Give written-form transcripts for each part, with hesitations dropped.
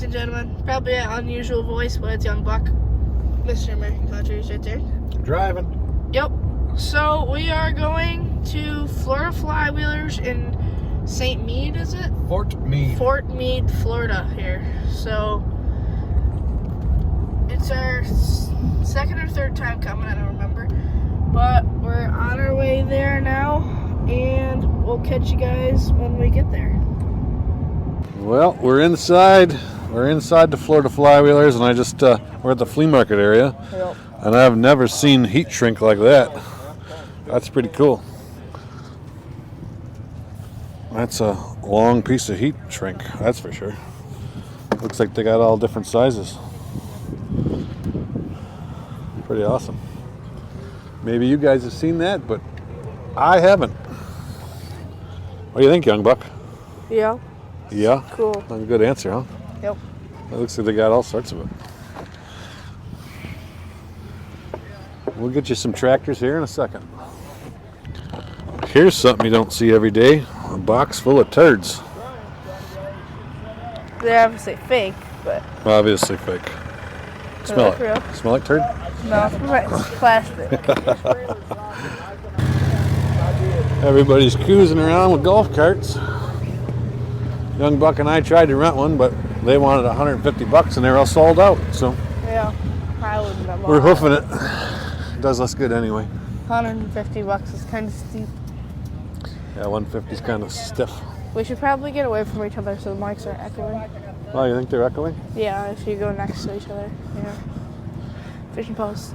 and gentlemen. Probably an unusual voice, but it's Young Buck. Mr. American Country is right there. Driving. Yep. So we are going to Florida Flywheelers in St. Meade, is it? Fort Meade. Fort Meade, Florida here. So it's our second or third time coming, I don't remember. But we're on our way there now, and we'll catch you guys when we get there. Well, we're inside. We're inside the Florida Flywheelers, and I just we're at the flea market area, Yep. and I've never seen heat shrink like that. That's pretty cool. That's a long piece of heat shrink, that's for sure. Looks like they got all different sizes. Pretty awesome. Maybe you guys have seen that, but I haven't. What do you think, Young Buck? Yeah. Yeah? Cool. That's a good answer, huh? Yep. It looks like they got all sorts of it. We'll get you some tractors here in a second. Here's something you don't see every day. A box full of turds. They're obviously fake, but Obviously fake. Smell it. real. Smell like turd? No, it's plastic. Everybody's cruising around with golf carts. Young Buck and I tried to rent one, but they wanted $150 and they were all sold out. So Yeah, I wouldn't have we're bought hoofing it. Does us good anyway. $150 is kind of steep. Yeah, 150 is kind of stiff. We should probably get away from each other so the mics aren't echoing. Oh, you think they're echoing? Yeah, if you go next to each other. Yeah. Fishing post.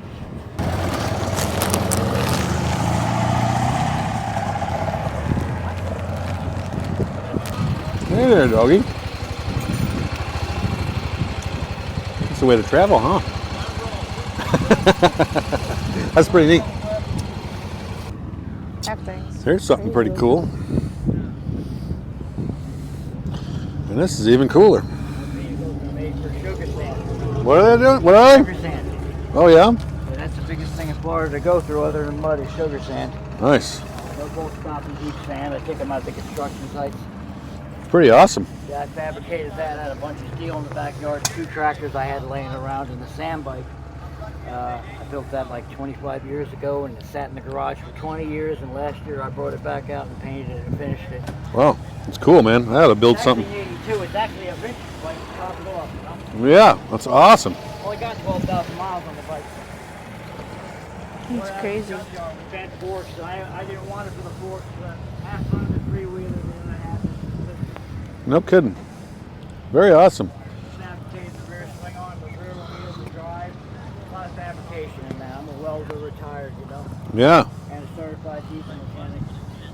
Hey there, doggy. That's the way to travel, huh? That's pretty neat. That thing's Here's something pretty crazy. cool. And this is even cooler. What are they doing? What are they? Sugar sand. Oh, yeah? That's the biggest thing in Florida to go through other than mud is sugar sand. Nice. No bolt stopping deep sand. I take them out to construction sites. Pretty awesome. Yeah, I fabricated that. I had a bunch of steel in the backyard. 2 tractors I had laying around in the sand bike. I built that like 25 years ago, and it sat in the garage for 20 years, and last year I brought it back out and painted it and finished it. Wow. It's cool, man. I had to build It's something. actually 82. It's actually a vintage bike. Top it off, you know? Yeah, that's awesome. Only got 12,000 miles on the bike. It's crazy. Bent forks. I didn't want it for the forks. Half on the 3-wheeler, the other half is No kidding. Very awesome. fabricated the rear swing on, the rear wheels, the drive. A lot of fabrication in that. I'm a welder retired, you know, Yeah. and a certified diesel mechanic.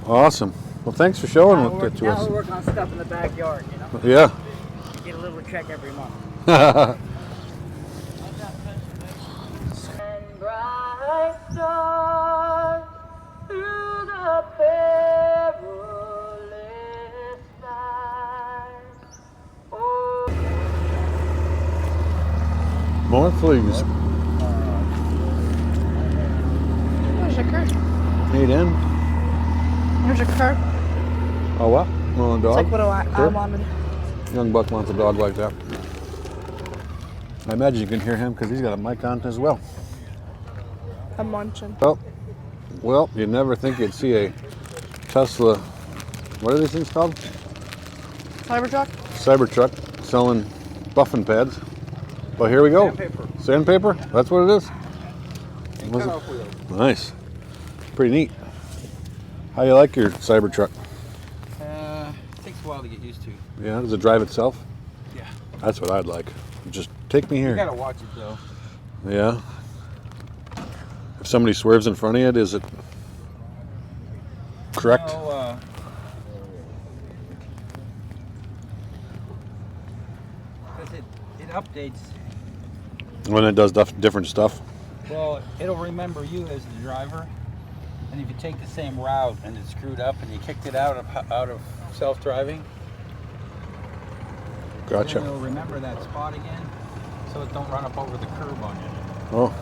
Awesome. Well, thanks for showing Now it we're to us. working on stuff in the backyard, you know. Yeah. Get a little check every month. Bright stars through the perilous night. Oh. More fleas. There's a cart. Need in. There's a cart. Oh, what? Want a It's dog? like what I Sure. wanted. Young Buck wants a dog like that. I imagine you can hear him because he's got a mic on as well. I'm munching. Oh, well, you'd never think you'd see a Tesla, what are these things called? Cybertruck? Cybertruck selling buffing pads. Well, here we go. Sandpaper. Sandpaper? That's what it is? And Was it? cutoff wheels. Nice. Pretty neat. How you like your Cybertruck? It takes a while to get used to. Yeah, does it drive itself? Yeah. That's what I'd like. Just take me You here. gotta watch it though. Yeah. If somebody swerves in front of you, is it correct? No, it updates. When it does different stuff? Well, it'll remember you as the driver, and if you take the same route and it's screwed up and you kicked it out of self-driving, then Gotcha. it'll remember that spot again, so it don't run up over the curb on you. Oh,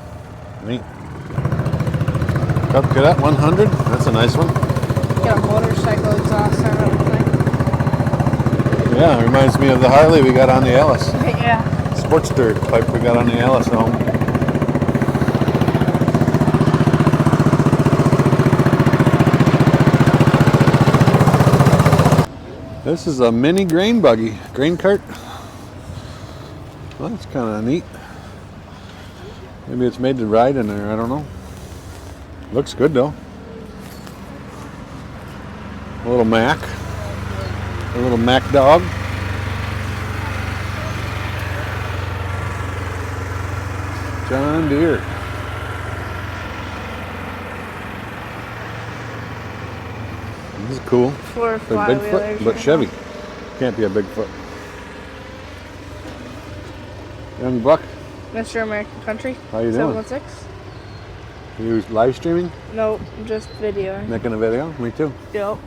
neat. Cup Cadet 100. That's a nice one. Get a motorcycle exhaust and everything. Yeah, it reminds me of the Harley we got on the Alice. Yeah. Sportster type we got on the Alice home. This is a mini grain buggy, grain cart. Well, that's kind of neat. Maybe it's made to ride in there, I don't know. Looks good though. A little Mac. A little Mac dog. John Deere. This is cool. For For Flywheelers. Bigfoot, but Chevy. Can't be a Bigfoot. Young Buck, Mr. American Country. how you doing? 716. You live streaming? Nope, just video. Making a video? Me too. Yep.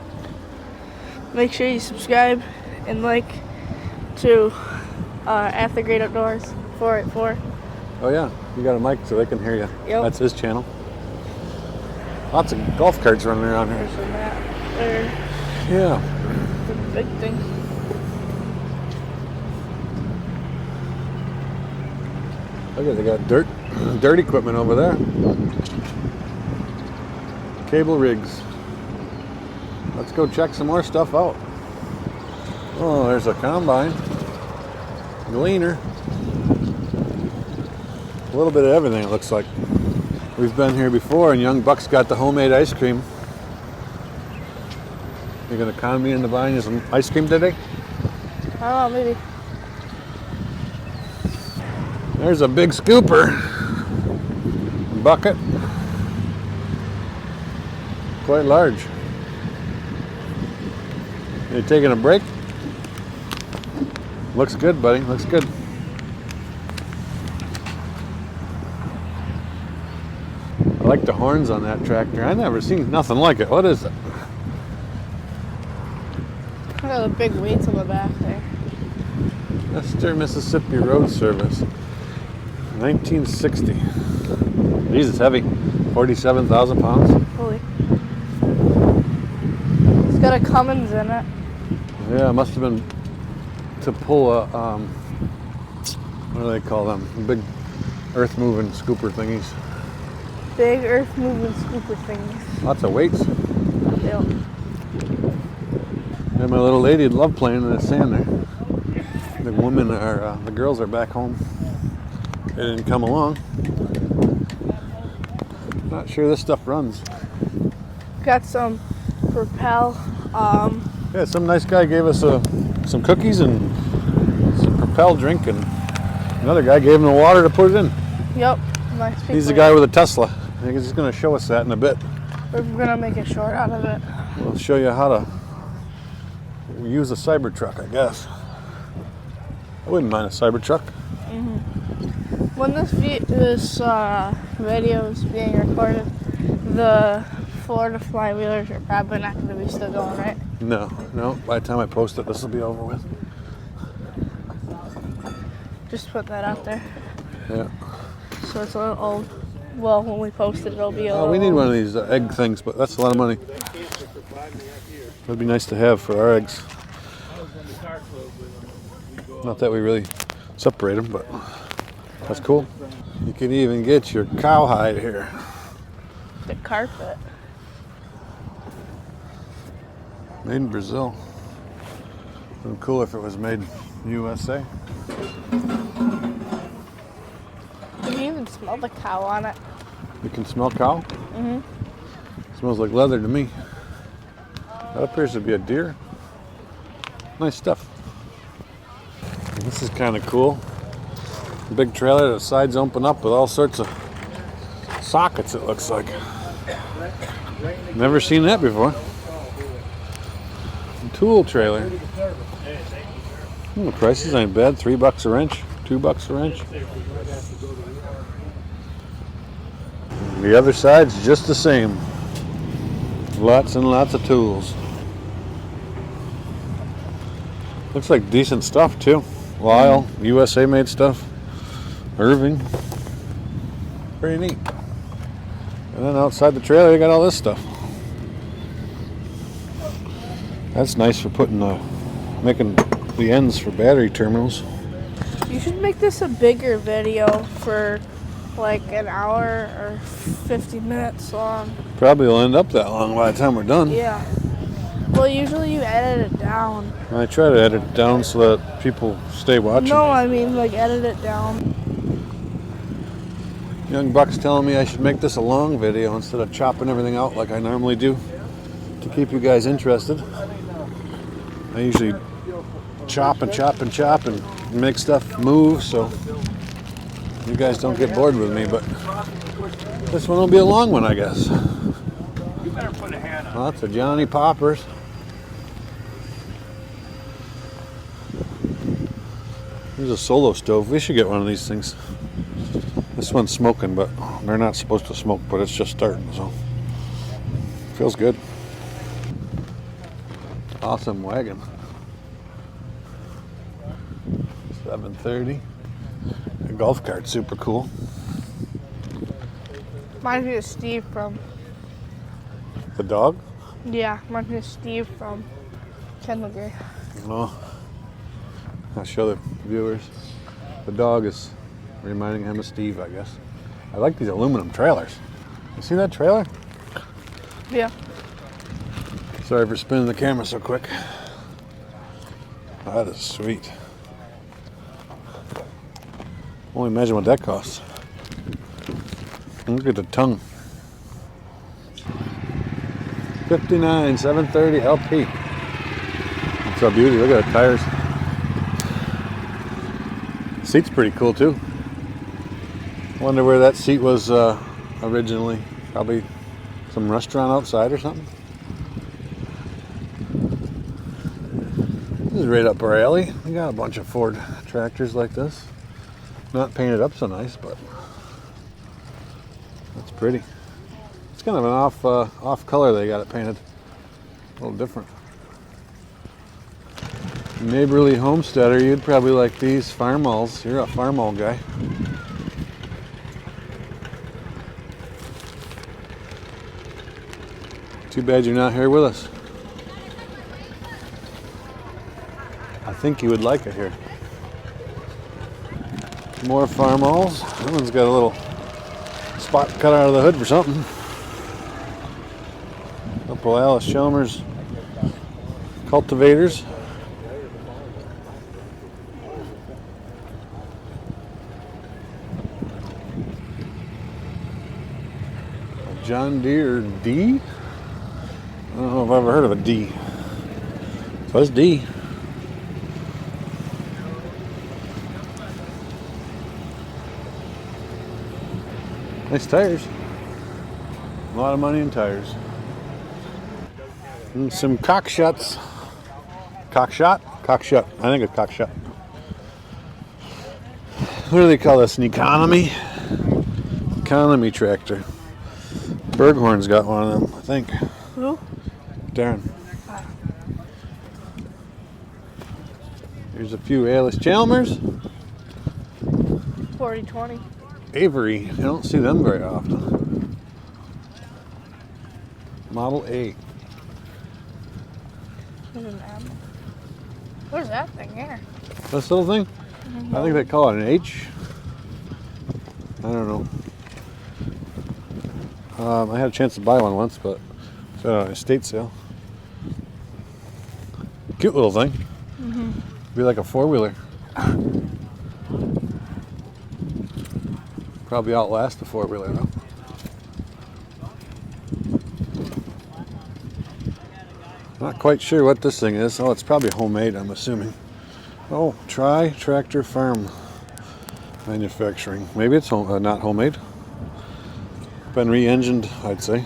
Make sure you subscribe and like to At the Great Outdoors 484. Oh yeah, you got a mic so they can hear you. Yep. That's his channel. Lots of golf carts running around here. There's that. There, Yeah. the big thing. Look at they got dirt equipment over there. Cable rigs. Let's go check some more stuff out. Oh, there's a combine. Gleaner. A little bit of everything it looks like. We've been here before and young Buck's got the homemade ice cream. You're gonna con me into buying you some ice cream today? I don't know, maybe. There's a big scooper. Bucket. Quite large. You taking a break? Looks good, buddy. Looks good. I like the horns on that tractor. I never seen nothing like it. What is it? Look at the big weights on the back there. Western Mississippi Road Service. 1960. Jesus, heavy. 47,000 pounds. Holy. It's got a Cummins in it. Yeah, it must have been to pull a, what do they call them? Big earth moving scooper thingies. Big earth moving scooper things. Lots of weights. Yep. And my little lady'd love playing in the sand there. The women are, the girls are back home. They didn't come along. Not sure this stuff runs. Got some Propel. Yeah, some nice guy gave us some cookies and some Propel drink, and another guy gave him the water to put it in. Yep. Nice people. He's the guy with a Tesla. I think he's going to show us that in a bit. We're gonna make a short out of it. We'll show you how to use a Cybertruck, I guess. I wouldn't mind a Cybertruck. When this video is being recorded, the Florida Flywheelers are probably not going to be still going, right? No. By the time I post it, this will be over with. Just put that out there. Yeah. So it's a little old. Well, when we post it, it'll be a Oh, little we need old. one of these egg things, but that's a lot of money. It'd be nice to have for our eggs. Not that we really separate them, but that's cool. You can even get your cowhide here. The carpet. Made in Brazil. Would be cool if it was made in USA. You can even smell the cow on it. You can smell cow? Mm-hmm. Smells like leather to me. That appears to be a deer. Nice stuff. This is kind of cool. Big trailer, the sides open up with all sorts of sockets, it looks like. Never seen that before. Tool trailer. The prices ain't bad. $3 a wrench, $2 a wrench. The other side's just the same. Lots and lots of tools. Looks like decent stuff too. Lyle, USA made stuff. Irving. Pretty neat. And then outside the trailer you got all this stuff. That's nice for putting making the ends for battery terminals. You should make this a bigger video for like an hour or 50 minutes long. Probably will end up that long by the time we're done. Yeah. Well, usually you edit it down. I try to edit it down so that people stay watching. No, I mean like edit it down. Young Buck's telling me I should make this a long video instead of chopping everything out like I normally do to keep you guys interested. I usually chop and chop and chop and make stuff move so you guys don't get bored with me, but this one will be a long one, I guess. Lots of Johnny Poppers. Here's a solo stove. We should get one of these things. This one's smoking, but they're not supposed to smoke, but it's just starting, so feels good. Awesome wagon. 730. The golf cart's super cool. Reminds me of Steve from. The dog? Yeah, reminds me of Steve from Kendall. No. I'll show the viewers. The dog is reminding him of Steve, I guess. I like these aluminum trailers. You see that trailer? Yeah. Sorry for spinning the camera so quick. That is sweet. Only imagine what that costs. Look at the tongue. 59, 730 LP. It's so beauty. Look at the tires. Seat's pretty cool too. Wonder where that seat was originally. Probably some restaurant outside or something. This is right up our alley. We got a bunch of Ford tractors like this. Not painted up so nice, but that's pretty. It's kind of an off color they got it painted. A little different. Neighborly homesteader, you'd probably like these farmalls. You're a farmall guy. Too bad you're not here with us. I think you would like it here. More farmalls. That one's got a little spot cut out of the hood for something. Couple Alice Chalmers cultivators. A John Deere D? I don't know if I've ever heard of a D. So it's D. Nice tires. A lot of money in tires. And some cockshots. Cockshot? Cockshut. I think it's cockshot. What do they call this? An economy? Economy tractor. Berghorn's got one of them, I think. Who? Darren. Here's a few Alice Chalmers. 4020. Avery. You don't see them very often. Model A. There's an M. Where's that thing here? This little thing? I think they call it an H. I don't know. I had a chance to buy one once, but it's at an estate sale. Cute little thing. Be like a four-wheeler. Probably outlast the four-wheeler though. Not quite sure what this thing is. Oh, it's probably homemade, I'm assuming. Oh, Tractor Farm Manufacturing. Maybe it's not homemade. Been re-engined, I'd say.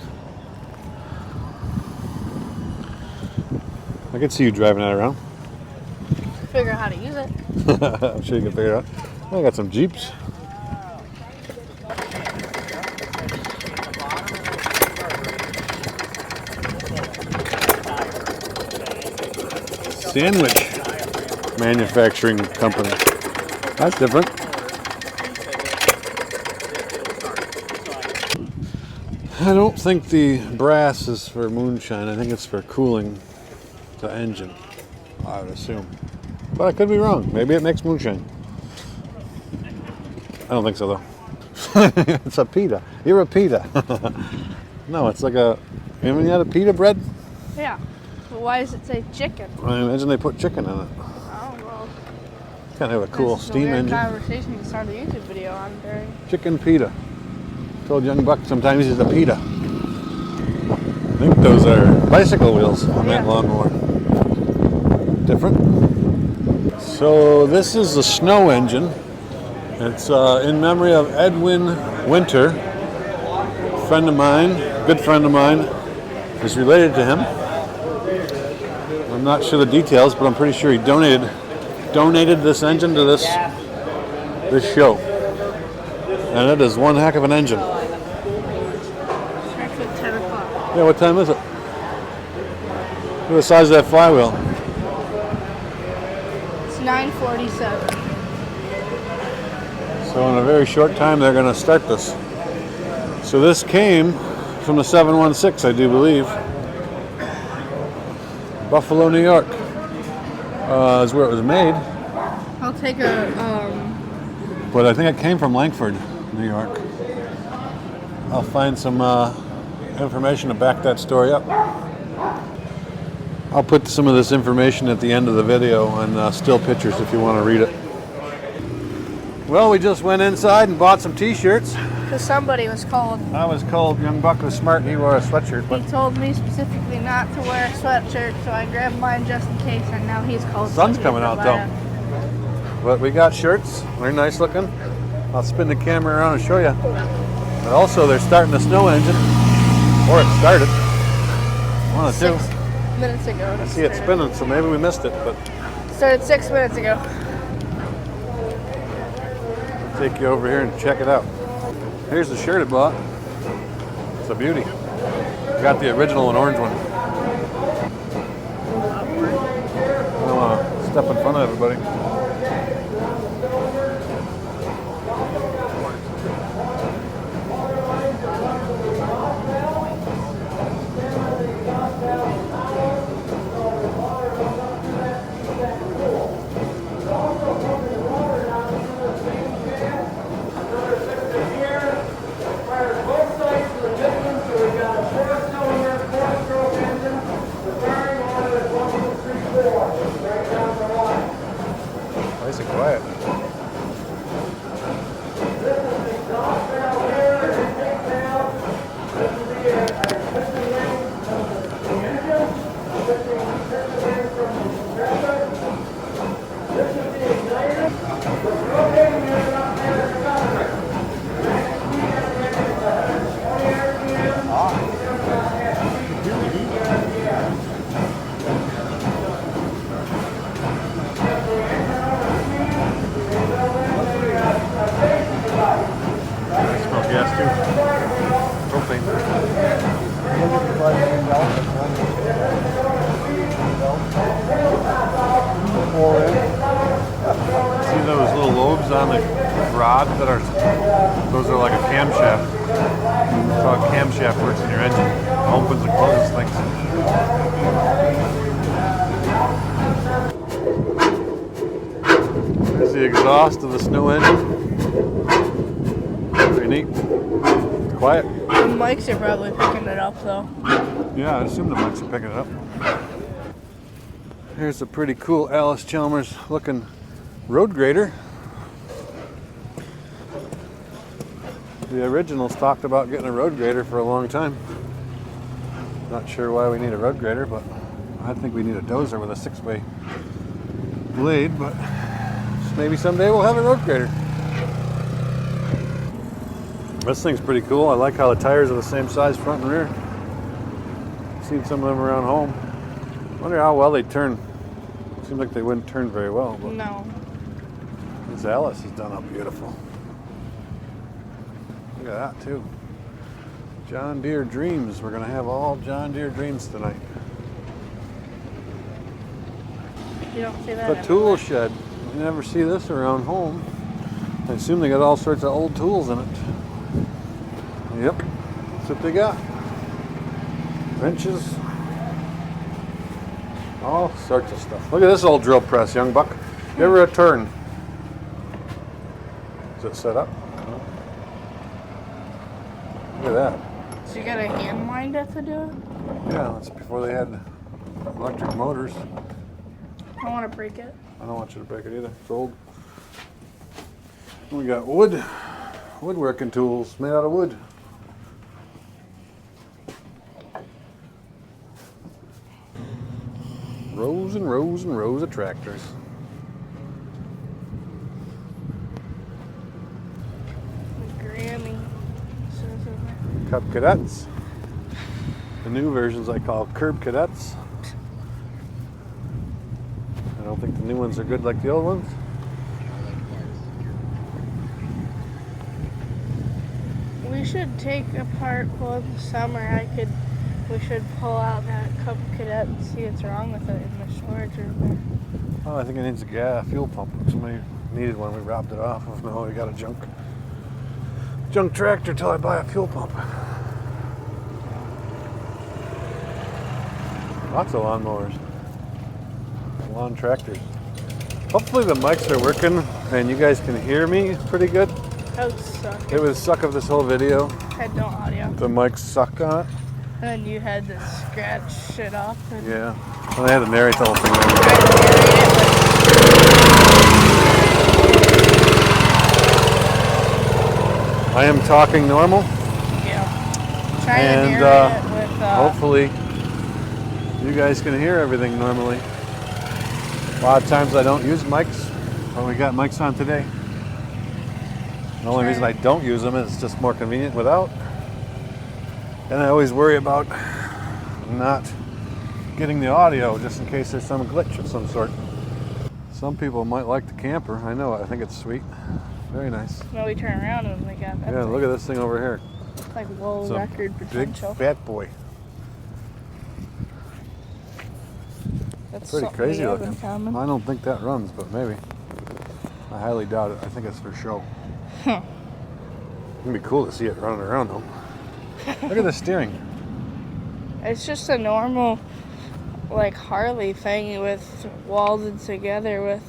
I could see you driving that around. Figure out how to use it. I'm sure you can figure it out. I got some Jeeps. Sandwich manufacturing company. That's different. I don't think the brass is for moonshine. I think it's for cooling the engine, I would assume. But I could be wrong. Maybe it makes moonshine. I don't think so, though. It's a pita. You're a pita. No, it's like a... Haven't you had a pita bread? Yeah. But why does it say chicken? I imagine they put chicken in it. Oh, well. Kind of a cool This is a steam weird engine. conversation to start a YouTube video on during. Chicken pita. Told young Buck sometimes he's a pita. I think those are bicycle wheels on that lawnmower. Different. So this is the snow engine. It's in memory of Edwin Winter, a friend of mine, good friend of mine, is related to him. I'm not sure the details, but I'm pretty sure he donated this engine to this show. And it is one heck of an engine. Starts at 10 o'clock. Yeah, what time is it? Look at the size of that flywheel. It's 9:47. So in a very short time, they're going to start this. So this came from the 716, I do believe. Buffalo, New York is where it was made. I'll take a, But I think it came from Langford, New York. I'll find some information to back that story up. I'll put some of this information at the end of the video and still pictures if you want to read it. Well, we just went inside and bought some t-shirts. because somebody was cold. I was cold. Young Buck was smart. He wore a sweatshirt. But He told me specifically not to wear a sweatshirt, so I grabbed mine just in case, and now he's cold. Sun's so coming out, though. But we got shirts. They're nice looking. I'll spin the camera around and show you. But also, they're starting the snow engine. Or it started. One of the two. 6 minutes ago. I see it spinning, so maybe we missed it. But Started 6 minutes ago. I'll take you over here and check it out. Here's the shirt I bought. It's a beauty. Got the original and orange one. I don't want to step in front of everybody. Nice and quiet. Smell gas too. Propane. See those little lobes on the rod that are, those are like a camshaft. That's how a camshaft works in your engine. It opens and closes things. There's the exhaust of the snow engine. Pretty neat. It's quiet. The mics are probably picking it up, though. Yeah, I assume the mics are picking it up. Here's a pretty cool Alice Chalmers looking road grader. The originals talked about getting a road grader for a long time. Not sure why we need a road grader, but I think we need a dozer with a 6-way blade, but maybe someday we'll have a road grader. This thing's pretty cool. I like how the tires are the same size front and rear. I've seen some of them around home. Wonder how well they turn. Seems like they wouldn't turn very well. But No. this Alice is done up beautiful. Look at that too. John Deere Dreams. We're gonna have all John Deere Dreams tonight. You don't see that. The tool shed. You never see this around home. I assume they got all sorts of old tools in it. Yep, that's what they got. Wrenches. All sorts of stuff. Look at this old drill press, young buck. Give her a turn. Is it set up? Look at that. So you got a hand wind it to do it? Yeah, that's before they had electric motors. I don't want to break it. I don't want you to break it either. It's old. We got woodworking tools made out of wood. Rows and rows and rows of tractors. Grammy says in there. Cub Cadets. The new versions I call Curb Cadets. I don't think the new ones are good like the old ones. We should take apart one summer. We should pull out that Cub Cadet and see what's wrong with it in the storage room there. Oh, I think it needs a fuel pump. Somebody needed one. We robbed it off. No, we got a junk tractor till I buy a fuel pump. Lots of lawnmowers. Lawn tractors. Hopefully the mics are working and you guys can hear me pretty good. That would suck. It would suck of this whole video. Had no audio. The mics suck on it. And then you had to scratch shit off. And Yeah. And I had to narrate the whole thing. tried to narrate I am talking normal. but yeah. Trying And, to narrate it with Hopefully you guys can hear everything normally. A lot of times I don't use mics, but we got mics on today. The only reason I don't use them is it's just more convenient without. And I always worry about not getting the audio just in case there's some glitch of some sort. Some people might like the camper. I know, I think it's sweet. Very nice. no, we turn around and we got that. Yeah, look at this thing over here. It's like low It's a record big potential. fat boy. That's Pretty something crazy we have looking. in common. I don't think that runs, but maybe. I highly doubt it. I think it's for show. Huh. It'd be cool to see it running around though. Look at the steering. It's just a normal, like Harley thing with welded together with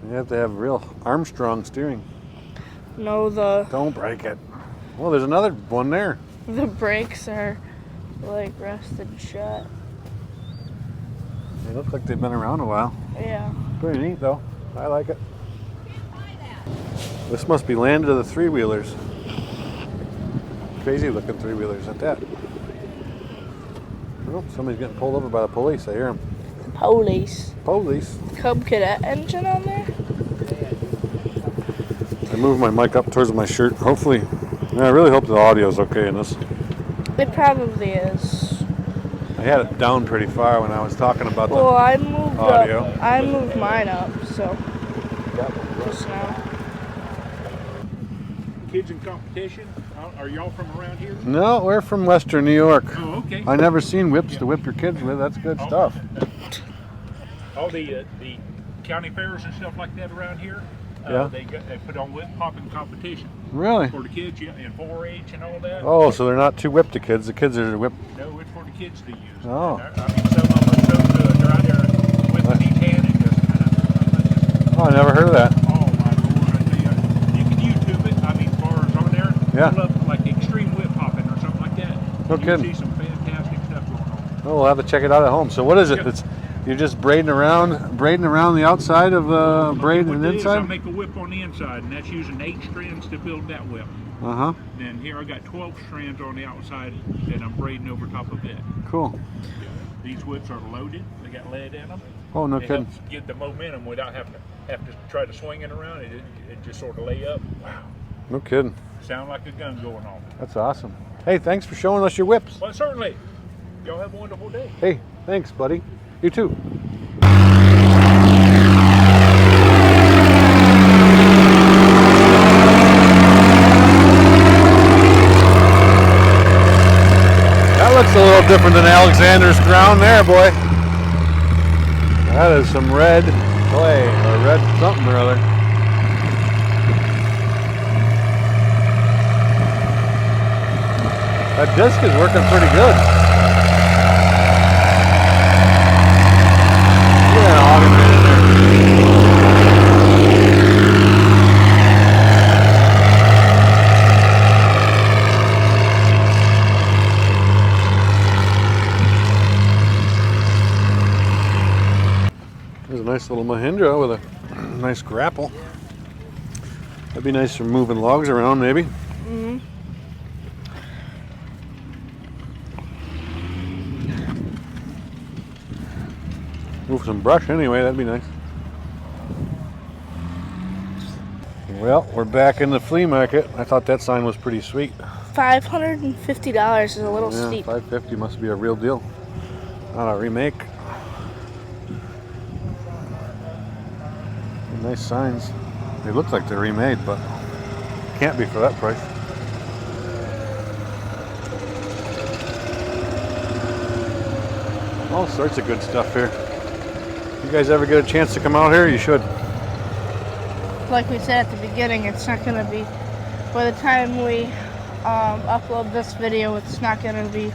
You have to have real Armstrong steering. the Don't break it. Well, there's another one there. brakes are like rusted shut. They look like they've been around a while. Yeah. Pretty neat though. I like it. This must be landed of the three-wheelers. Crazy looking three-wheelers at that. Oh, somebody's getting pulled over by the police. I hear them. Police. Police. Cub Cadet engine on there? I moved my mic up towards my shirt. Hopefully, I really hope the audio's okay in this. It probably is. I had it down pretty far when I was talking about the Well, I moved audio. up. I moved mine up, so just now. Kids in competition? Are y'all from around here? No, we're from Western New York. Oh, okay. I never seen whips to whip your kids with. That's good stuff. All the county fairs and stuff like that around here. Yeah. They put on whip popping competition Really? for the kids, yeah, and 4-H and all that. Oh, so they're not too whipped to kids. The kids are whipped. No, it's for the kids to use. Oh. I mean, some of them are so good. They're out there whipping each hand and just kind of. Oh, I never heard of that. Oh my lord! I tell you, you can YouTube it. I mean, as far as on there, Yeah. pull up like extreme whip popping or something like that. No You kidding. see some fantastic stuff going on. Oh, we'll have to check it out at home. So what is it? Yep. It's you're just braiding around the outside of braid What and it is, I inside. make a whip on the inside, and that's using 8 strands to build that whip. Uh huh. Then here I got 12 strands on the outside that I'm braiding over top of it. Cool. These whips are loaded; they got lead in them. Oh, no It kidding. helps get the momentum without having to try to swing it around. It just sort of lay up. Wow, No kidding. sound like a gun going on. That's awesome. Hey, thanks for showing us your whips. Well, certainly. Y'all have a wonderful day. Hey, thanks, buddy. You too. That looks a little different than Alexander's ground there, boy. That is some red clay, or red something or other. That disc is working pretty good. Yeah, auger right in there. Mahindra with a nice grapple. That'd be nice for moving logs around, maybe. Mm-hmm. Move some brush anyway, that'd be nice. Well, we're back in the flea market. I thought that sign was pretty sweet. $550 is a little Yeah, steep. $550 must be a real deal. Not a remake. Nice signs. They look like they're remade, but can't be for that price. All sorts of good stuff here. You guys ever get a chance to come out here? You should. Like we said at the beginning, it's not going to be, by the time we upload this video, it's not going to be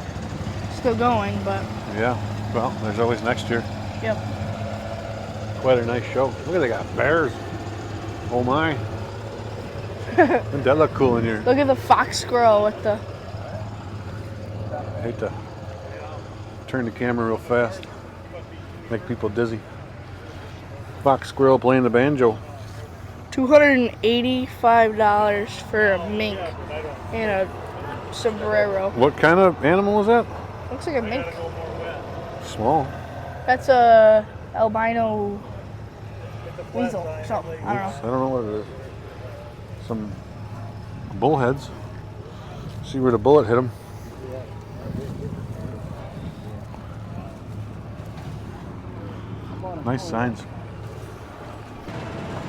still going, but Yeah, well, there's always next year. yep. Quite a nice show. Look at, they got bears. Oh my. Wouldn't that look cool in here? Look at the fox squirrel with the, I hate to turn the camera real fast. Make people dizzy. Fox squirrel playing the banjo. $285 for a mink and a sombrero. What kind of animal is that? Looks like a mink. Small. That's a albino weasel or something. I don't Oops, know. I don't know what it is. Some bullheads. See where the bullet hit them. Nice signs.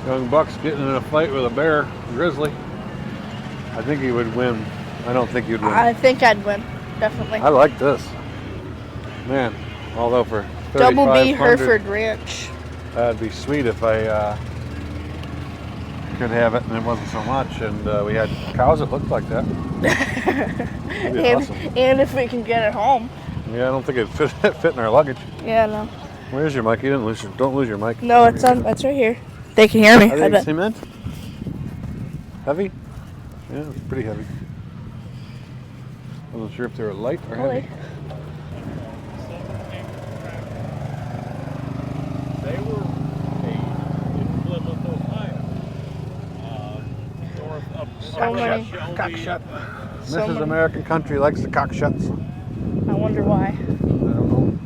Young buck's getting in a fight with a bear, grizzly. I think he would win. I don't think you'd win. I think I'd win, definitely. I like this. Man, although for Double B $3,500, Hereford Ranch. that'd be sweet if I could have it and it wasn't so much, and we had cows that looked like that. That'd be awesome. And if we can get it home. Yeah, I don't think it'd fit in our luggage. Yeah, no. Where's your mic? You didn't lose your. Don't lose your mic. No, it's on. It's right here. They can hear me. Are I they bet. cement? Heavy? Yeah, it's pretty heavy. I wasn't sure if they were light or heavy. They were made in Plymouth, Ohio. North of So many Cockshut. So Mrs. many- American Country likes the cockshuts. I wonder why. I don't know.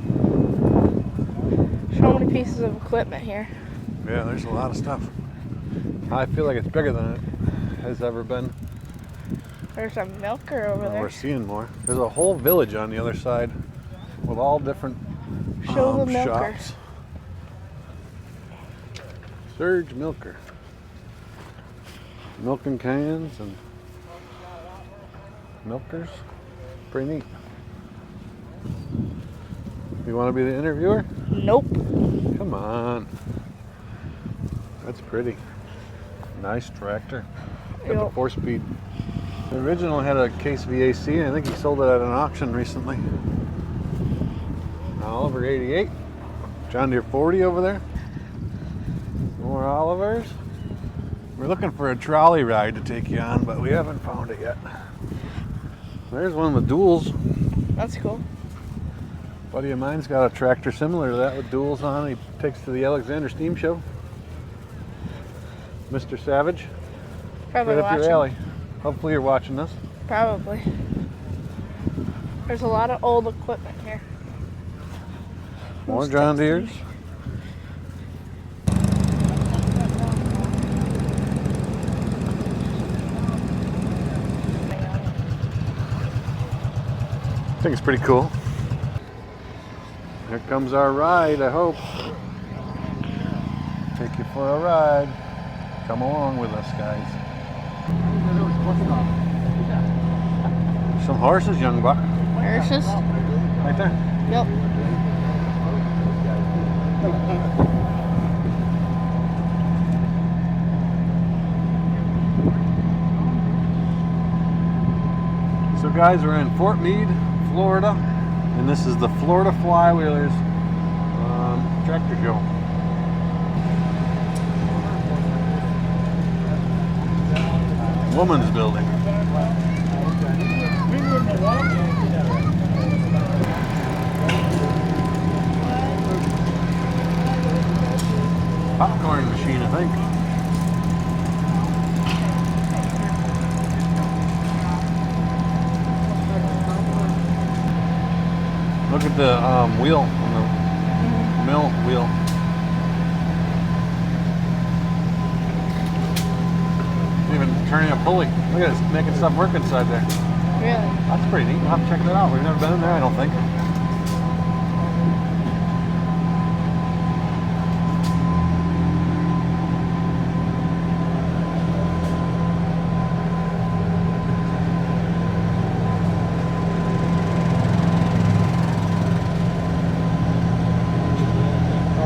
So many pieces of equipment here. Yeah, there's a lot of stuff. I feel like it's bigger than it has ever been. There's a milker over We're there. seeing more. There's a whole village on the other side with all different Show the milker. shops. Surge Milker. Milking cans and milkers. Pretty neat. You want to be the interviewer? Nope. Come on. That's pretty. Nice tractor. Got the Yep. 4-speed. The original had a case VAC. I think he sold it at an auction recently. Oliver 88. John Deere 40 over there. More Olivers. We're looking for a trolley ride to take you on, but we haven't found it yet. There's one with duals. That's cool. Buddy of mine's got a tractor similar to that with duals on. He takes to the Alexander Steam Show. Mr. Savage, Probably right up your watching. alley. Hopefully you're watching this. Probably. There's a lot of old equipment here. More John Deere's. I think it's pretty cool. Here comes our ride, I hope. Take you for a ride. Come along with us, guys. Some horses, young buck. Horses? Right there. Yep. So guys, we're in Fort Meade, Florida, and this is the Florida Flywheelers tractor show. Woman's building. Popcorn machine, I think. Look at the wheel on the mill wheel. Even turning a pulley. Look at it, it's making stuff work inside there. Really? That's pretty neat. We'll have to check that out. We've never been in there, I don't think.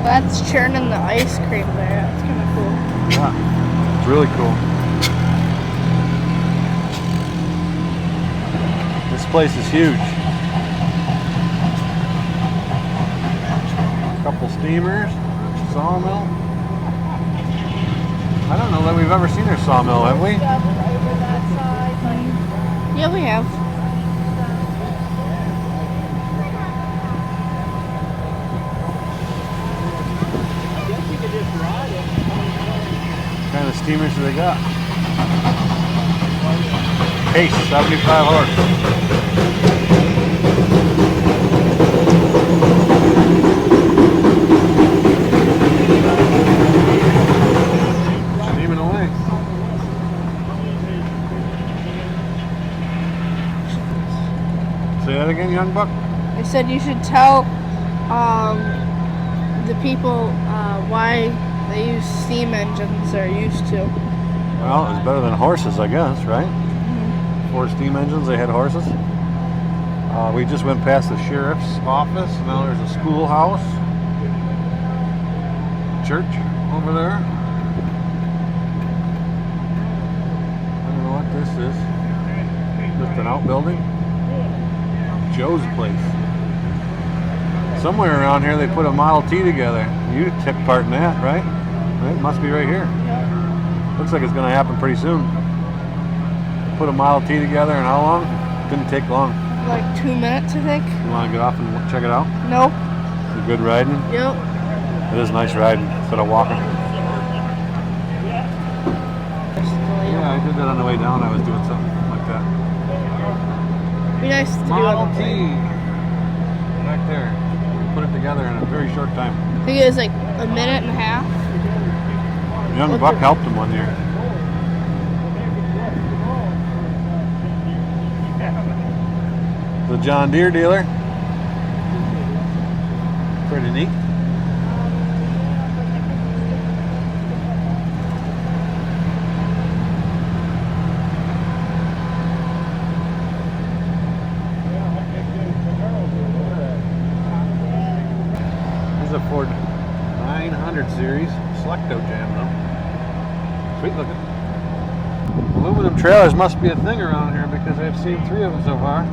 That's churning the ice cream there. That's kind of cool. Yeah, it's really cool. This place is huge. A couple steamers, sawmill. I don't know that we've ever seen their sawmill, have we? Yeah, we have. What kind of steamers do they got? Pace, 75 horse. Steaming away. Say that again, young buck? They said you should tell the people why they use steam engines or used to. Well, it's better than horses, I guess, right? Before steam engines, they had horses. We just went past the sheriff's office. Now there's a schoolhouse. Church over there. I don't know what this is. Just an outbuilding. Joe's place. Somewhere around here they put a Model T together. You took part in that, right? It must be right here. Looks like it's going to happen pretty soon. Put a Model T together in how long? Didn't take long. Like 2 minutes, I think. You want to get off and check it out? Nope. You good riding? Yep. It is nice riding instead of walking. Yeah, I did that on the way down. I was doing something like that. Be nice to Model do T. it. Back there. We put it together in a very short time. I think it was like a minute and a half. Young Buck helped him one year. The John Deere dealer. Pretty neat. This is a Ford 900 series Selecto Jam though. Sweet looking. Aluminum trailers must be a thing around here because I've seen 3 of them so far.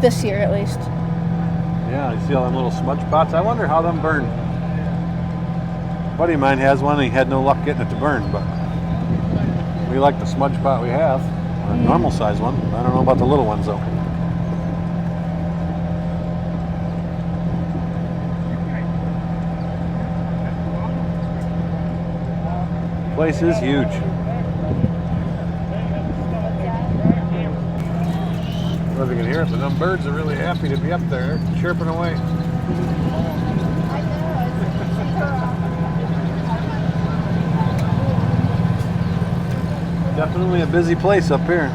This year, at least. Yeah, you see all them little smudge spots? I wonder how them burn. A buddy of mine has one and he had no luck getting it to burn, but we like the smudge pot we have. A normal size one. I don't know about the little ones though. Place is huge. I don't know if you can hear it, but them birds are really happy to be up there, chirping away. Definitely a busy place up here.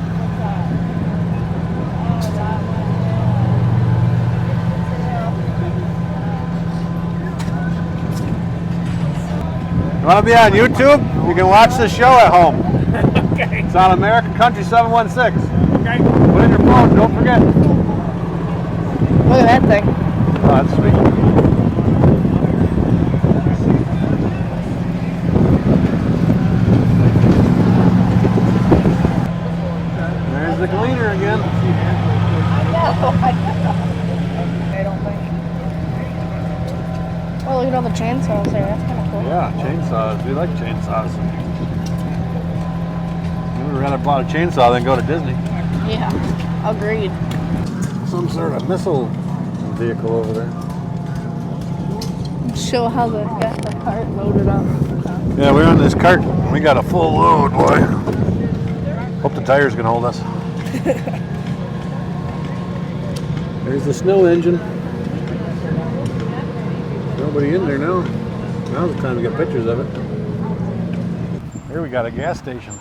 You want to be on YouTube? You can watch the show at home. Okay. It's on American Country 716. Okay. Put in your phone, don't forget. Look at that thing. Oh, that's sweet. There's the gleaner again. Oh, look at all the chainsaws there. That's kind of cool. Yeah, chainsaws. We like chainsaws. We would rather bought a chainsaw than go to Disney. Yeah, agreed. Some sort of missile vehicle over there. show how they got the cart loaded up. Yeah, we're on this cart. We got a full load, boy. Hope the tires can hold us. There's the snow engine. Nobody in there now. Now's the time to get pictures of it. Here we got a gas station.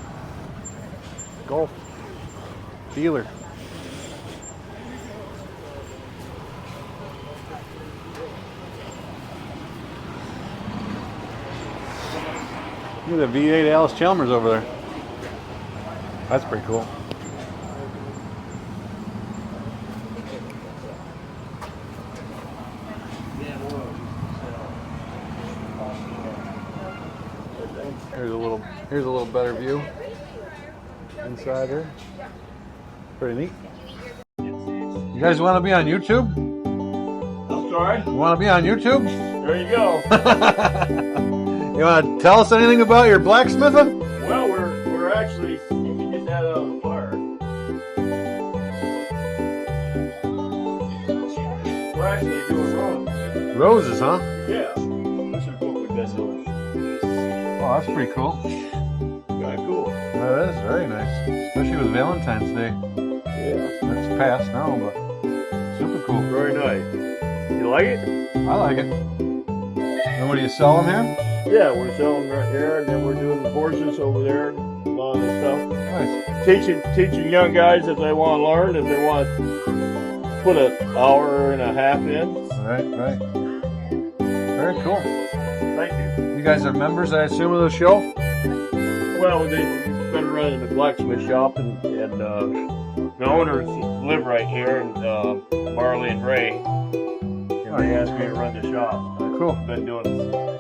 Golf dealer. Look at the V8 Alice Chalmers over there. That's pretty cool. Here's a little better view inside here. Pretty neat. You guys want to be on YouTube? I'm sorry? You want to be on YouTube? There you go. You want to tell us anything about your blacksmithing? Well, we're actually, let me get that out of the fire. We're actually doing roses. Roses, huh? Yeah. This is what we've been doing. Oh, that's pretty cool. Kind of cool. That is very nice, especially with Valentine's Day. Yeah. That's past now, but super cool. Very nice. You like it? I like it. And what do you sell them here? Yeah, we're selling right here, and then we're doing the horses over there, a lot of the stuff. Nice. Teaching young guys if they want to learn, if they want to put an hour and a half in. Right. Very cool. Thank you. You guys are members, I assume, of the show? Well, they've been running the blacksmith shop, and the owners live right here, and Marley and Ray. And they asked me to run the shop. Cool. I've been doing it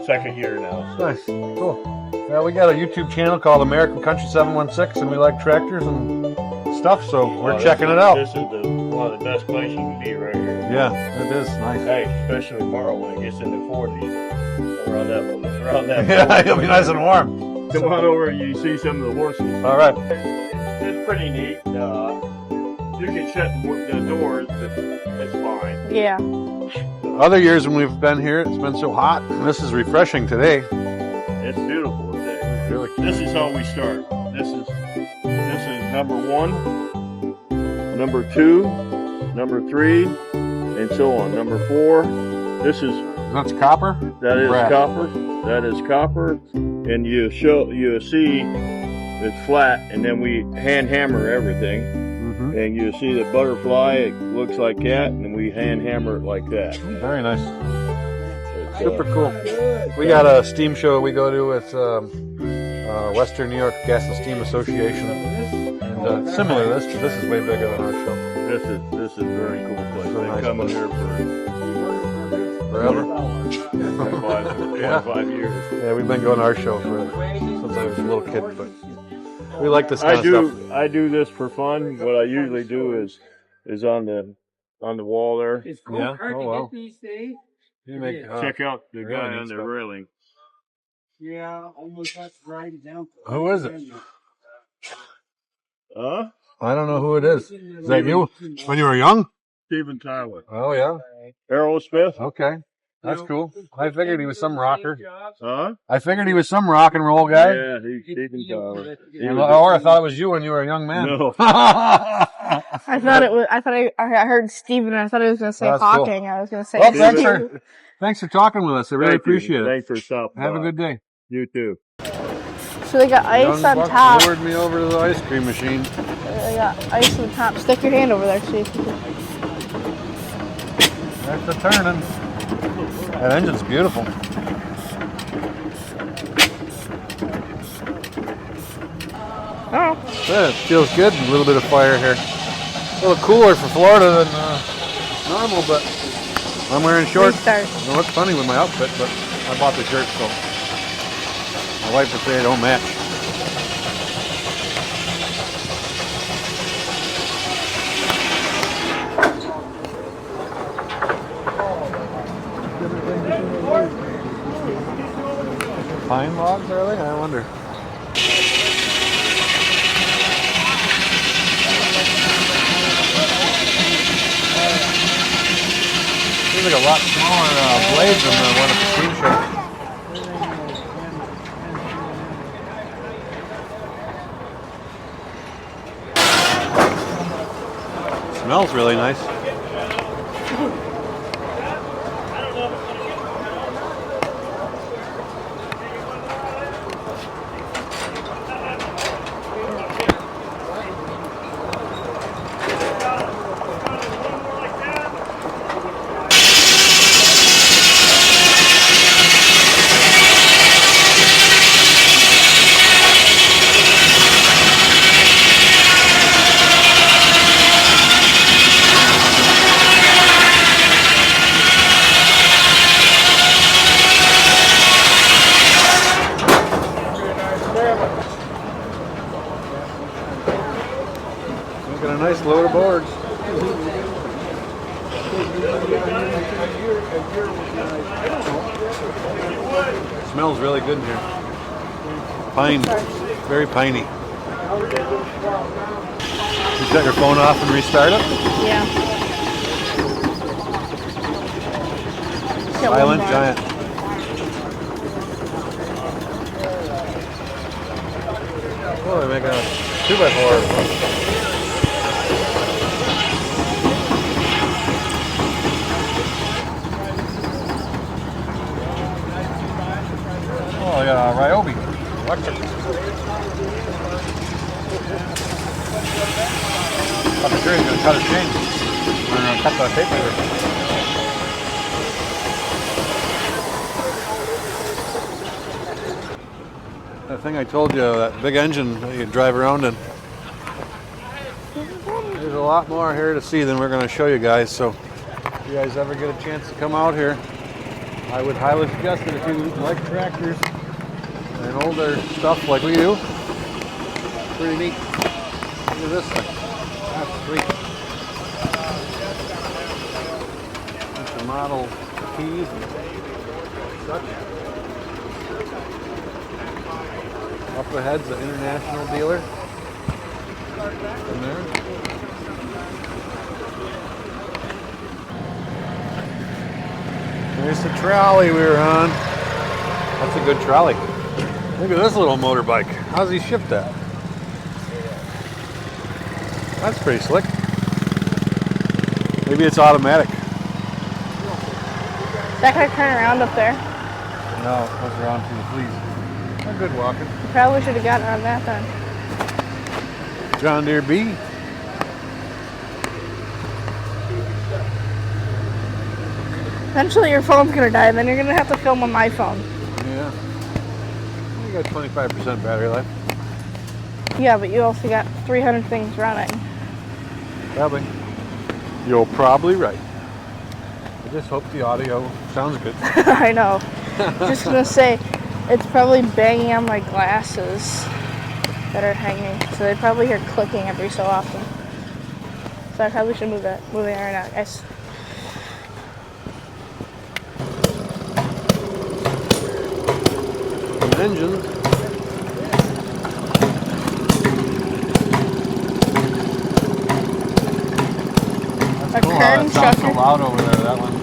second year now. So. Nice. Cool. Yeah, we got a YouTube channel called American Country 716, and we like tractors and stuff, so we're checking it out. This is one of the best places you can be right here. Yeah, it is nice. Hey, especially tomorrow when it gets in the 40s. Around that. Yeah, it'll be nice and warm. Come on over and you see some of the horses. All right. It's pretty neat. You can shut the doors, but it's fine. Yeah. Other years when we've been here, it's been so hot. This is refreshing today. It's beautiful today. Really. This is how we start. This is number 1, number 2, number 3, and so on. Number 4. That's copper? That is Brass. copper. That is copper. And you see it's flat, and then we hand hammer everything. Mm-hmm. And you see the butterfly, it looks like that, and we hand hammer it like that. Very nice. Super cool. We got a steam show we go to with Western New York Gas and Steam Association. And similar, this is way bigger than our show. This is a very cool place. So They've nice come in place. here Forever? 25 years. Yeah, we've been going to our show since I was a little kid, but we like this kind of stuff. I do this for fun. What I usually do is on the wall there. It's cool. Yeah? Hard Oh, to wow. get these days. You make, Check out the really guy neat on the stuff. railing. Yeah, almost got to write it down. Who is it? Huh? I don't know who it is. Is that you? When you were young? Stephen Tyler. Oh, yeah. Aerosmith. Okay. That's cool. I figured he was some rocker. Huh? I figured he was some rock and roll guy. Yeah, he's Stephen Tyler. Or I thought it was you when you were a young man. No. I thought I heard Steven and I thought he was going to say That's Hawking. cool. I was going to say Well, Steven. thanks for talking with us. I really Thank you. appreciate it. Thanks for stopping Have a by. good day. You too. So they got ice Young on Buck top. lured me over to the ice cream machine. They got ice on top. Stick your hand over there, see if you can. That's the turning. That engine's beautiful. Oh. Yeah, it feels good. A little bit of fire here. A little cooler for Florida than normal, but I'm wearing shorts. Restart. It looks funny with my outfit, but I bought the shirt, so my wife would say it don't match. Pine logs, are they? I wonder. Seems like a lot smaller blades than the one at the steam shop. Smells really nice. Got a nice load of boards. Smells really good in here. Pine, very piney. You shut your phone off and restart it? Yeah. Silent Giant. Oh, they make a 2x4. Oh, I got a Ryobi electric. I'm sure he's going to cut his chain. We're going to cut the tape over. That thing I told you, that big engine that you drive around in. There's a lot more here to see than we're going to show you guys, so if you guys ever get a chance to come out here, I would highly suggest it if you like tractors and older stuff like we do. Pretty neat. Look at this thing. That's sweet. Bunch of model keys and such. Up ahead's the international dealer. In there. There's the trolley we were on. That's a good trolley. Look at this little motorbike. How's he shift that? That's pretty slick. Maybe it's automatic. Is that gonna turn around up there? No, it goes around to the Fleas. They're good walking. You probably should have gotten on that then. John Deere B. Eventually your phone's gonna die, and then you're gonna have to film on my phone. Yeah. You got 25% battery life. Yeah, but you also got 300 things running. Probably. You're probably right. I just hope the audio sounds good. I know. Just gonna say, it's probably banging on my glasses that are hanging, so they probably hear clicking every so often. So I probably should move that right now, guys. Engines. A Kern It sounds so chucker. loud over there, that one.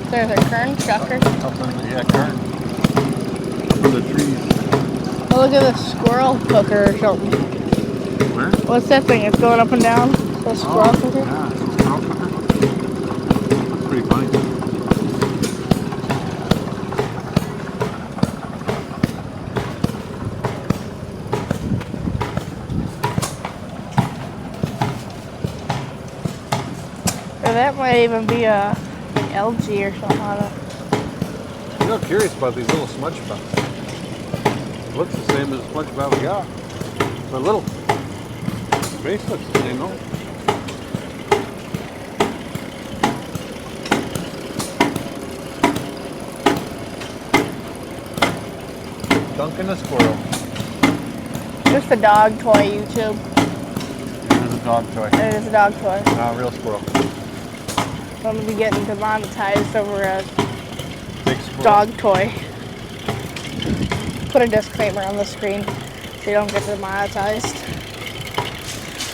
There's a Kern chucker. Up in the, yeah, Kern. Up in the trees. Oh, look at the squirrel cooker or something. Where? What's that thing? It's going up and down? The squirrel cooker? Yeah, it's a squirrel cooker. That's pretty funny. Or that might even be a LG or something on it. I'm real curious about these little smudge spots. It looks the same as the smudge spot we got. But little. The base looks the same, though. Dunking a squirrel. Just a dog toy, YouTube. It is a dog toy. It is a dog toy. Not a real squirrel. I'm going to be getting demonetized over a Big squirrel. dog toy. Put a disclaimer on the screen so you don't get demonetized.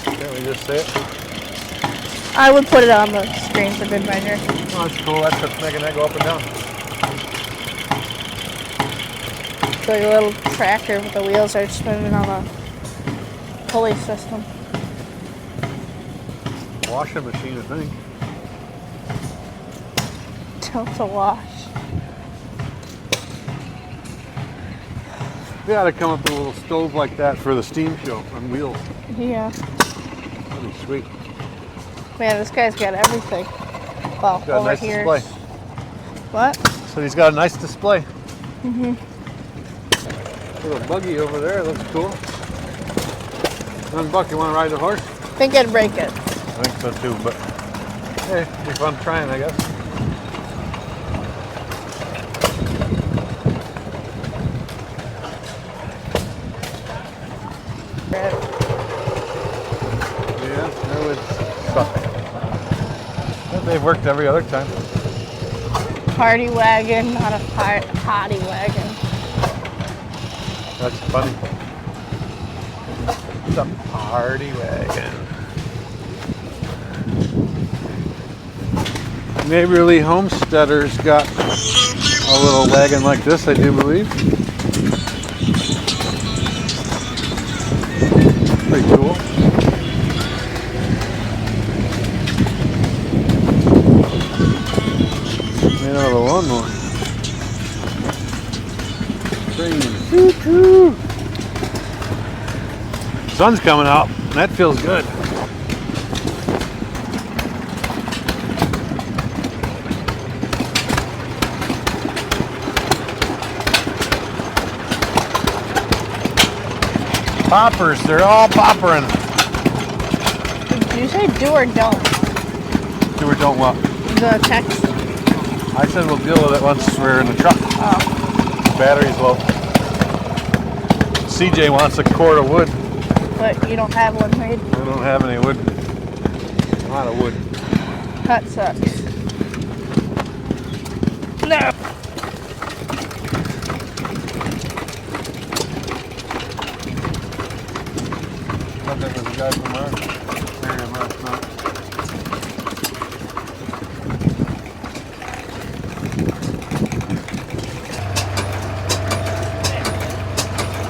Can't we just say it? I would put it on the screen for good measure. Oh, that's cool. That's what's making that go up and down. It's like a little tractor, but the wheels are spinning on a pulley system. Washing machine, I think. It's a wash. They ought to come up with a little stove like that for the steam show on wheels. Yeah. That'd be sweet. Man, this guy's got everything. Well, Got a over nice here. display. What? So he's got a nice display. Little buggy over there, looks cool. Buck, you want to ride the horse? I think I'd break it. I think so too, but hey, it'd be fun trying, I guess. Yeah, that would suck. But they've worked every other time. Party wagon, not a potty wagon. That's funny. The party wagon. Neighborly homesteaders got a little wagon like this, I do believe. Pretty cool. Made out of a lawnmower. Choo-choo. Sun's coming out. That feels good. Poppers, they're all poppering. Did you say do or don't? Do or don't what? The text. I said we'll deal with it once we're in the truck. Oh. Battery's low. CJ wants a cord of wood. But you don't have one made. I don't have any wood. A lot of wood. That sucks. No. Thought that was a guy from our area last night.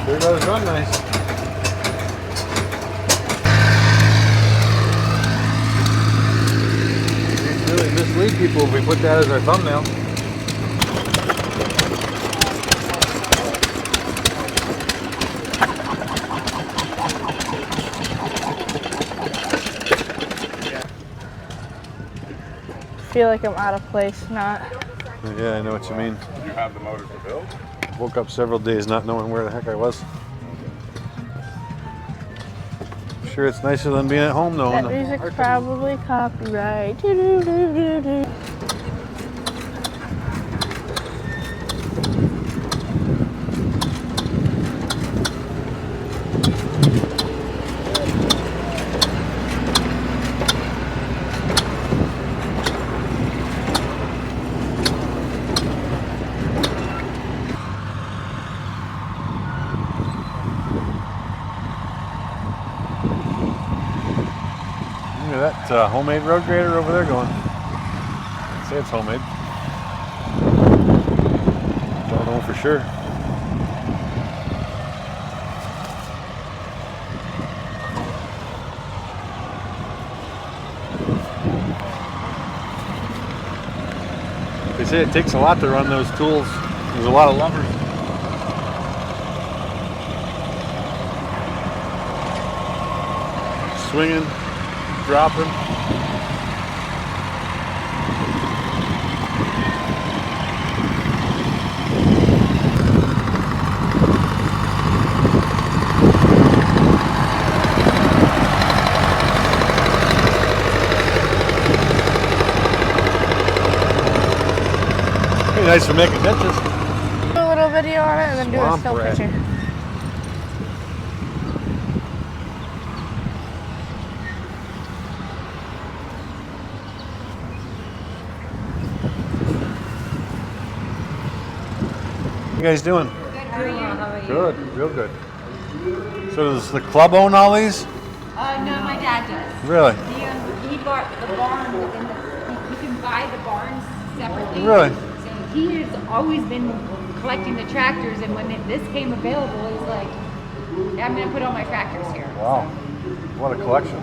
Sure does run nice. We'd really mislead people if we put that as our thumbnail. I feel like I'm out of place, not. Yeah, I know what you mean. Do you have the motor to build? Woke up several days not knowing where the heck I was. Sure, it's nicer than being at home though. That music's probably copyright. Doo-doo-doo-doo-doo. Look at that homemade road grader over there going. I'd say it's homemade. Don't know for sure. They say it takes a lot to run those tools. There's a lot of levers. Swinging, dropping. Pretty nice for making ditches. Do a little video on it and then do a Swamp still rat. picture. What you guys doing? How are you? Good, real good. So does the club own all these? No, my dad does. Really? He bought the barn, and he can buy the barns separately. Really? So he has always been collecting the tractors, and when this came available, he's like, yeah, I'm going to put all my tractors here. Wow. What a collection.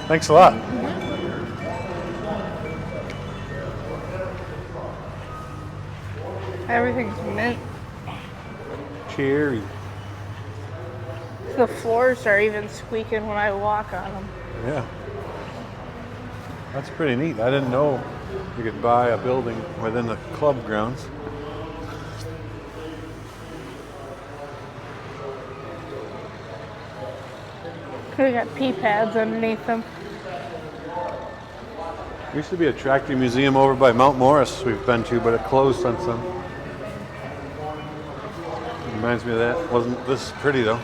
Thanks a lot. Everything's mint. Cherry. The floors are even squeaking when I walk on them. Yeah. That's pretty neat. I didn't know you could buy a building within the club grounds. We got pee pads underneath them. There used to be a tractor museum over by Mount Morris we've been to, but it closed since then. Reminds me of that. Wasn't this pretty though?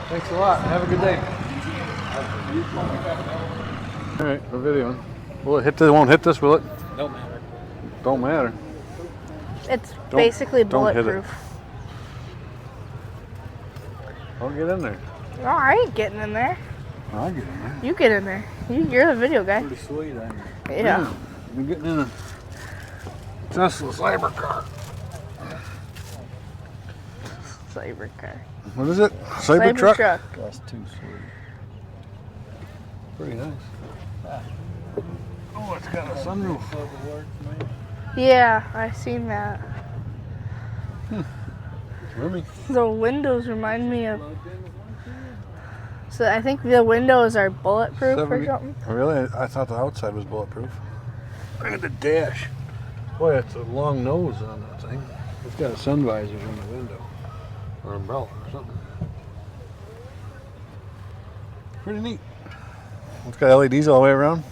Thanks a lot. Have a good day. All right, we're videoing. Will it hit this? It won't hit this, will it? Don't matter. Don't matter. It's basically don't hit it. bulletproof. Don't get in there. Oh, I ain't getting in there. I'll get in there. You get in there. You're the video guy. Pretty sweet, ain't it? Yeah. I'm getting in a Tesla Cybertruck. Cybercar. What is it? Cybertruck? Cybertruck. That's too sweet. Pretty nice. Oh, it's got a sunroof. Yeah, I seen that. Roomy. The windows remind me of. So I think the windows are bulletproof or something. Really? I thought the outside was bulletproof. Look at the dash. Boy, it's a long nose on that thing. It's got a sun visor in the window. Or umbrella or something. Pretty neat. It's got LEDs all the way around.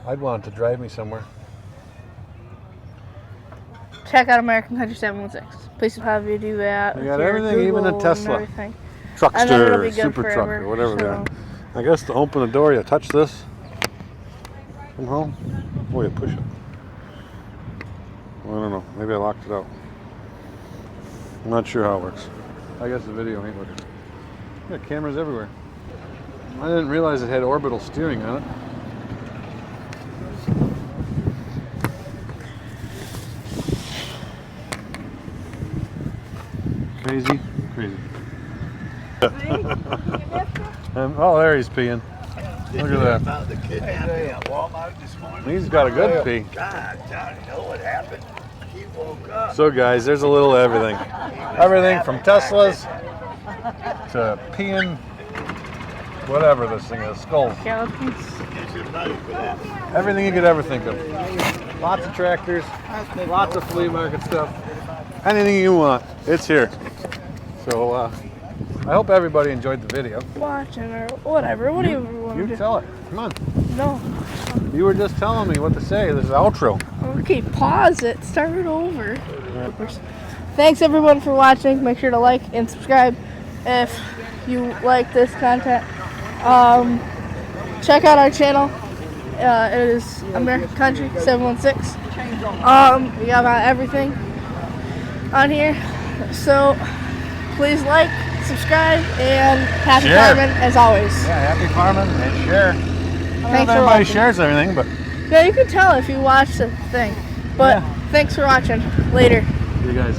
I'd want it to drive me somewhere. Check out American Country 716. Please have you do that. They with got your everything, even a Google Tesla. and everything. And then it'll be Truckster, good super truck, forever, or whatever they so. are. I guess to open the door, you touch this. Somehow. Oh, you push it. Well, I don't know. Maybe I locked it out. I'm not sure how it works. I guess the video ain't working. Yeah, cameras everywhere. I didn't realize it had orbital steering on it. Crazy, crazy. Oh, there he's peeing. Look at that. The kid at Walmart this morning. He's got a good pee. God, Johnny, know what happened? He woke up. So guys, there's a little everything. Everything from Teslas to peeing, whatever this thing is, skulls. Skeletons. Everything you could ever think of. Lots of tractors, lots of flea market stuff. Anything you want, it's here. So I hope everybody enjoyed the video. Watching or whatever. What do you want to You do? tell it. Come on. No. You were just telling me what to say. This is the outro. Okay, pause it. Start it over. Thanks everyone for watching. Make sure to like and subscribe if you like this content. Check out our channel. It is American Country 716. We have everything on here. So please like, subscribe, and happy Share. farming as always. Yeah, happy farming and share. Thanks for Everybody watching. shares everything, but Yeah, you can tell if you watch the thing. But thanks for watching. Later. you guys.